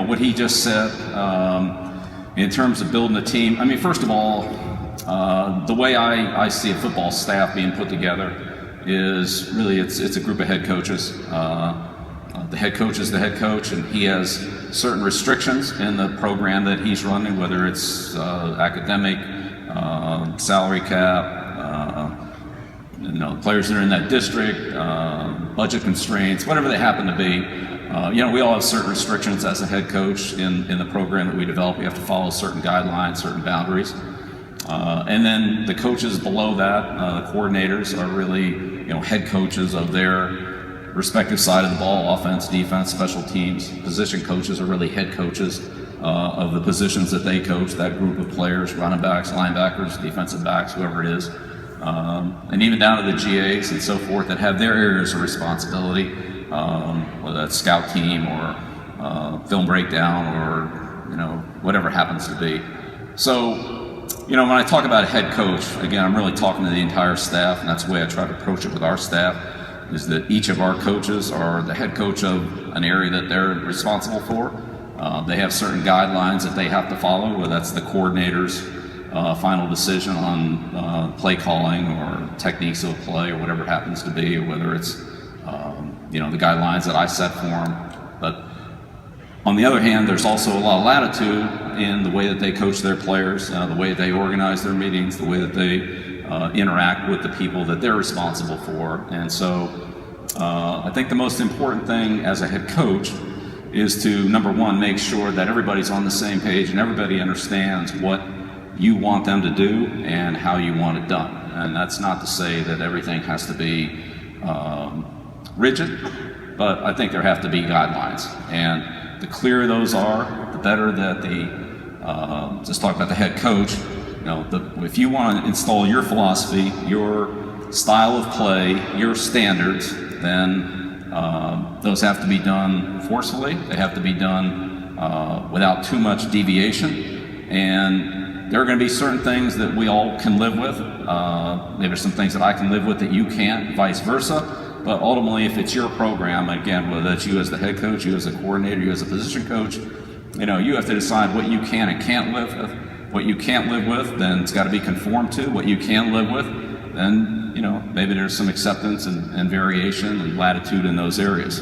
What he just said in terms of building a team. I mean, first of all, the way I see a football staff being put together is really it's a group of head coaches. The head coach is the head coach, and he has certain restrictions in the program that he's running, whether it's academic, salary cap, players that are in that district, budget constraints, whatever they happen to be. We all have certain restrictions as a head coach in the program that we develop. We have to follow certain guidelines, certain boundaries. And then the coaches below that, the coordinators, are really head coaches of their respective side of the ball: offense, defense, special teams. Position coaches are really head coaches of the positions that they coach, that group of players: running backs, linebackers, defensive backs, whoever it is. And even down to the GAs and so forth that have their areas of responsibility, whether that's scout team or film breakdown or whatever happens to be. So when I talk about a head coach, again, I'm really talking to the entire staff, and that's the way I try to approach it with our staff, is that each of our coaches are the head coach of an area that they're responsible for. They have certain guidelines that they have to follow, whether that's the coordinator's final decision on play calling or techniques of play or whatever it happens to be, or whether it's the guidelines that I set for them. But on the other hand, there's also a lot of latitude in the way that they coach their players, the way they organize their meetings, the way that they interact with the people that they're responsible for. And so I think the most important thing as a head coach is to, number one, make sure that everybody's on the same page and everybody understands what you want them to do and how you want it done. And that's not to say that everything has to be rigid, but I think there have to be guidelines. And the clearer those are, the better that just talk about the head coach, if you want to install your philosophy, your style of play, your standards, then those have to be done forcefully. They have to be done without too much deviation. And there are going to be certain things that we all can live with. Maybe there's some things that I can live with that you can't, vice versa. But ultimately, if it's your program, again, whether that's you as the head coach, you as a coordinator, you as a position coach, you have to decide what you can and can't live with. What you can't live with, then it's got to be conformed to. What you can live with, then maybe there's some acceptance and variation and latitude in those areas.